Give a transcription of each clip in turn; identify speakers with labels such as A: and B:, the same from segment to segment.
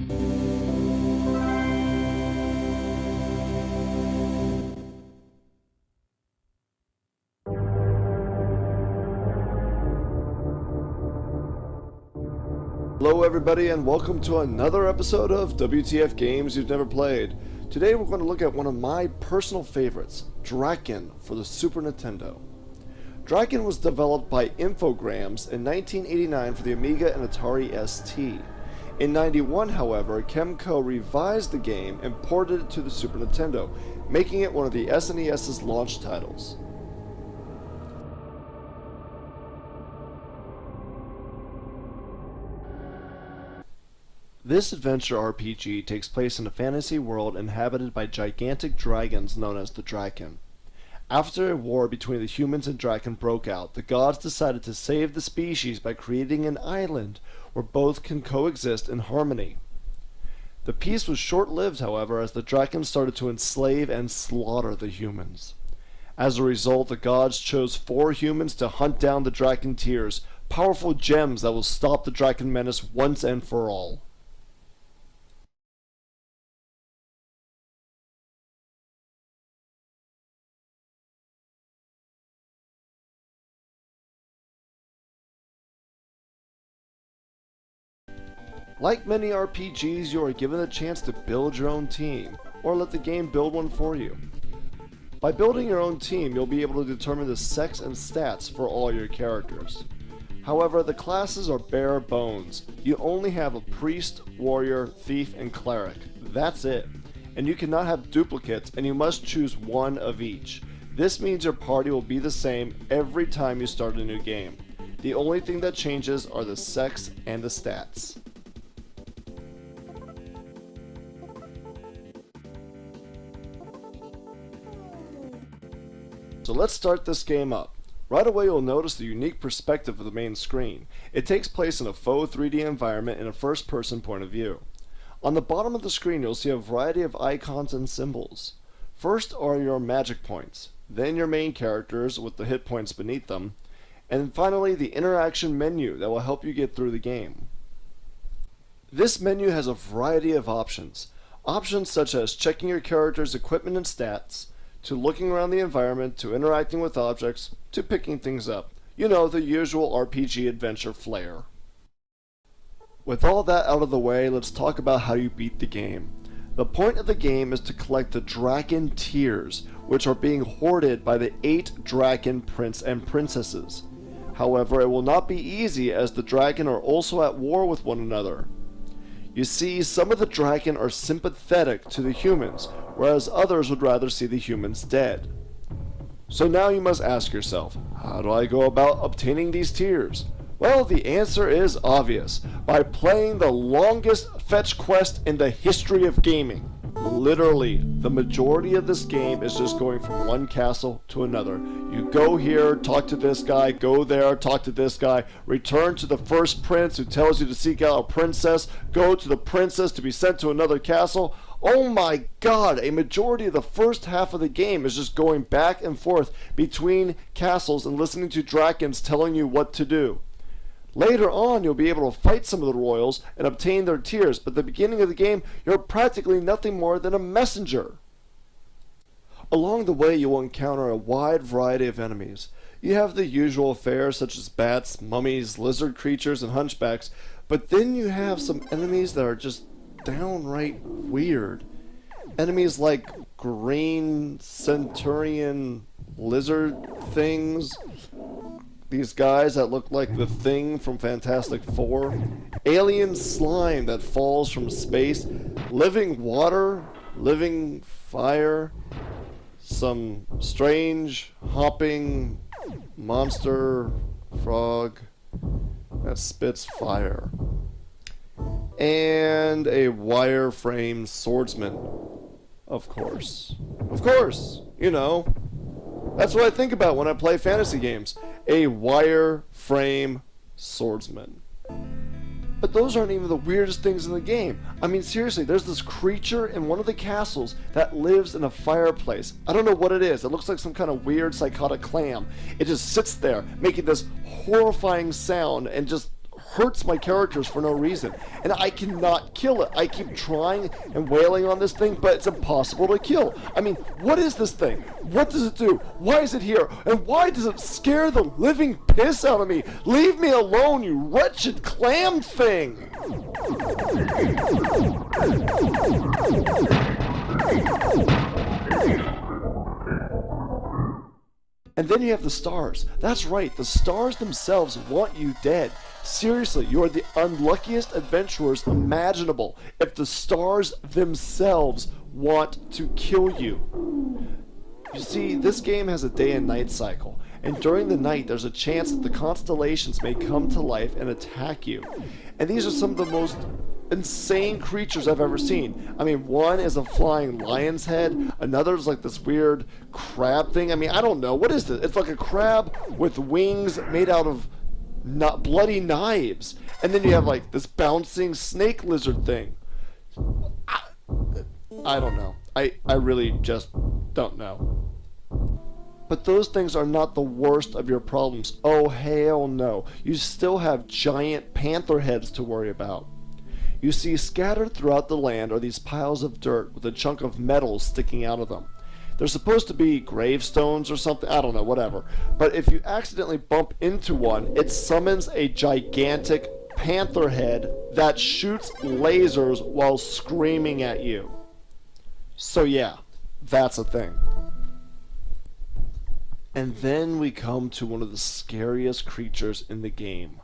A: Hello everybody and welcome to another episode of WTF Games You've Never Played. Today we're going to look at one of my personal favorites, Drakkhen for the Super Nintendo. Drakkhen was developed by Infogrames in 1989 for the Amiga and Atari ST. In 91, however, Kemco revised the game and ported it to the Super Nintendo, making it one of the SNES's launch titles. This adventure RPG takes place in a fantasy world inhabited by gigantic dragons known as the Drakkhen. After a war between the humans and Drakkhen broke out, the gods decided to save the species by creating an island where both can coexist in harmony. The peace was short-lived, however, as the Drakkhen started to enslave and slaughter the humans. As a result, the gods chose 4 humans to hunt down the Drakkhen tears, powerful gems that will stop the Drakkhen menace once and for all. Like many RPGs, you are given a chance to build your own team, or let the game build one for you. By building your own team, you'll be able to determine the sex and stats for all your characters. However, the classes are bare bones. You only have a priest, warrior, thief, and cleric. That's it. And you cannot have duplicates, and you must choose one of each. This means your party will be the same every time you start a new game. The only thing that changes are the sex and the stats. So let's start this game up. Right away you'll notice the unique perspective of the main screen. It takes place in a faux 3D environment in a first-person point of view. On the bottom of the screen you'll see a variety of icons and symbols. First are your magic points, then your main characters with the hit points beneath them, and finally the interaction menu that will help you get through the game. This menu has a variety of options. Options such as checking your character's equipment and stats, to looking around the environment, to interacting with objects, to picking things up. You know, the usual RPG adventure flair. With all that out of the way, let's talk about how you beat the game. The point of the game is to collect the Drakkhen tears, which are being hoarded by the 8 Drakkhen prince and princesses. However, it will not be easy as the Drakkhen are also at war with one another. You see, some of the Drakkhen are sympathetic to the humans, whereas others would rather see the humans dead. So now you must ask yourself, how do I go about obtaining these tears? Well, the answer is obvious, by playing the longest fetch quest in the history of gaming. Literally, the majority of this game is just going from one castle to another. You go here, talk to this guy, go there, talk to this guy, return to the first prince who tells you to seek out a princess, go to the princess to be sent to another castle. Oh my god, a majority of the first half of the game is just going back and forth between castles and listening to Drakkhens telling you what to do. Later on, you'll be able to fight some of the royals and obtain their tears, but at the beginning of the game, you're practically nothing more than a messenger. Along the way, you will encounter a wide variety of enemies. You have the usual fare such as bats, mummies, lizard creatures, and hunchbacks, but then you have some enemies that are just downright weird. Enemies like green centurion lizard things, these guys that look like the Thing from Fantastic Four, alien slime that falls from space, living water, living fire, some strange hopping monster frog that spits fire, and a wireframe swordsman. Of course, you know. That's what I think about when I play fantasy games. A wireframe swordsman. But those aren't even the weirdest things in the game. I mean, seriously, there's this creature in one of the castles that lives in a fireplace. I don't know what it is. It looks like some kind of weird psychotic clam. It just sits there, making this horrifying sound and just hurts my characters for no reason, and I cannot kill it. I keep trying and wailing on this thing, but it's impossible to kill. I mean, what is this thing? What does it do? Why is it here? And why does it scare the living piss out of me? Leave me alone, you wretched clam thing! And then you have the stars. That's right, the stars themselves want you dead. Seriously, you are the unluckiest adventurers imaginable if the stars themselves want to kill you. You see, this game has a day and night cycle, and during the night there's a chance that the constellations may come to life and attack you. And these are some of the most insane creatures I've ever seen. I mean, one is a flying lion's head, another is like this weird crab thing. I mean, I don't know, what is this? It's like a crab with wings made out of bloody knives, and then you have like this bouncing snake lizard thing. I don't know. I really just don't know. But those things are not the worst of your problems. Oh hell no. You still have giant panther heads to worry about. You see, scattered throughout the land are these piles of dirt with a chunk of metal sticking out of them. They're supposed to be gravestones or something, I don't know, whatever. But if you accidentally bump into one, it summons a gigantic panther head that shoots lasers while screaming at you. So yeah, that's a thing. And then we come to one of the scariest creatures in the game,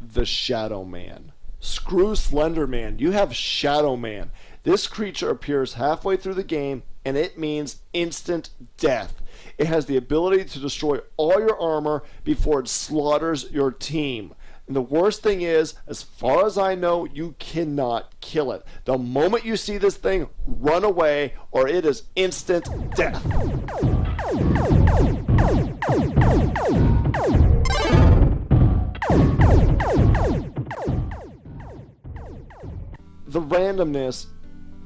A: the Shadow Man. Screw Slender Man, you have Shadow Man. This creature appears halfway through the game, and it means instant death. It has the ability to destroy all your armor before it slaughters your team. And the worst thing is, as far as I know, you cannot kill it. The moment you see this thing, run away, or it is instant death. The randomness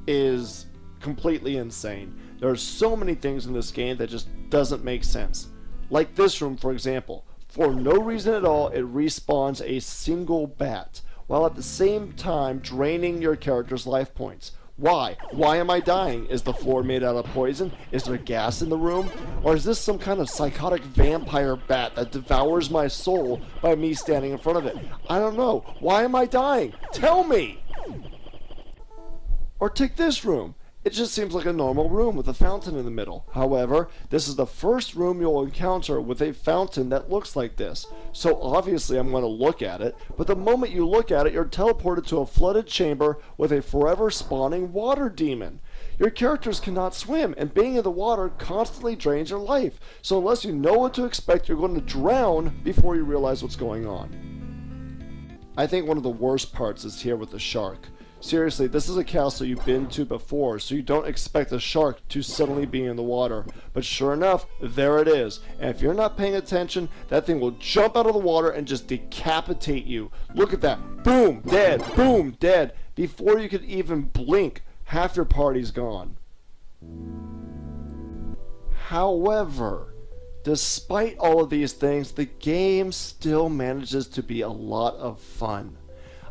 A: is completely insane. There are so many things in this game that just doesn't make sense. Like this room, for example. For no reason at all, it respawns a single bat, while at the same time draining your character's life points. Why? Why am I dying? Is the floor made out of poison? Is there gas in the room? Or is this some kind of psychotic vampire bat that devours my soul by me standing in front of it? I don't know. Why am I dying? Tell me! Or take this room. It just seems like a normal room with a fountain in the middle. However, this is the first room you'll encounter with a fountain that looks like this. So obviously I'm going to look at it, but the moment you look at it, you're teleported to a flooded chamber with a forever spawning water demon. Your characters cannot swim, and being in the water constantly drains your life. So unless you know what to expect, you're going to drown before you realize what's going on. I think one of the worst parts is here with the shark. Seriously, this is a castle you've been to before, so you don't expect a shark to suddenly be in the water. But sure enough, there it is. And if you're not paying attention, that thing will jump out of the water and just decapitate you. Look at that. Boom, dead. Boom, dead. Before you could even blink, half your party's gone. However, despite all of these things, the game still manages to be a lot of fun.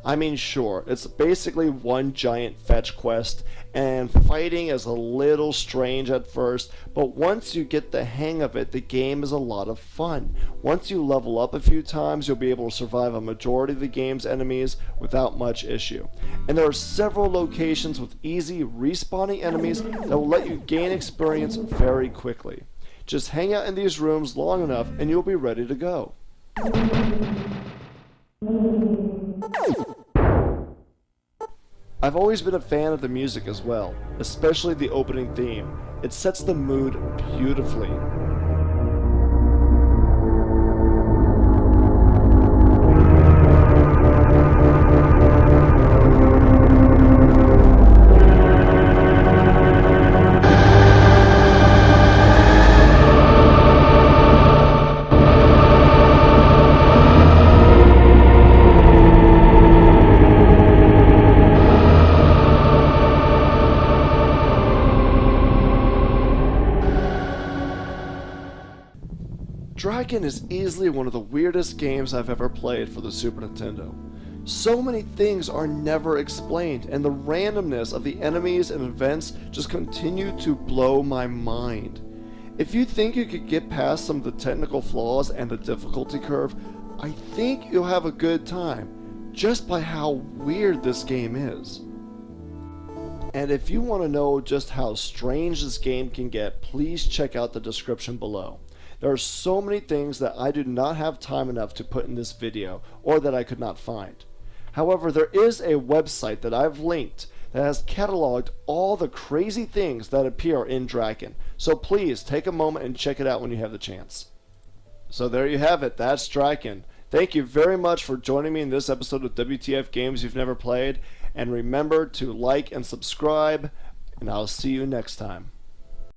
A: I mean, sure, it's basically one giant fetch quest, and fighting is a little strange at first, but once you get the hang of it, the game is a lot of fun. Once you level up a few times, you'll be able to survive a majority of the game's enemies without much issue. And there are several locations with easy respawning enemies that will let you gain experience very quickly. Just hang out in these rooms long enough and you'll be ready to go. I've always been a fan of the music as well, especially the opening theme. It sets the mood beautifully. Drakkhen is easily one of the weirdest games I've ever played for the Super Nintendo. So many things are never explained, and the randomness of the enemies and events just continue to blow my mind. If you think you could get past some of the technical flaws and the difficulty curve, I think you'll have a good time, just by how weird this game is. And if you want to know just how strange this game can get, please check out the description below. There are so many things that I do not have time enough to put in this video, or that I could not find. However, there is a website that I've linked that has cataloged all the crazy things that appear in Drakkhen, so please take a moment and check it out when you have the chance. So there you have it, that's Drakkhen. Thank you very much for joining me in this episode of WTF Games You've Never Played, and remember to like and subscribe, and I'll see you next time.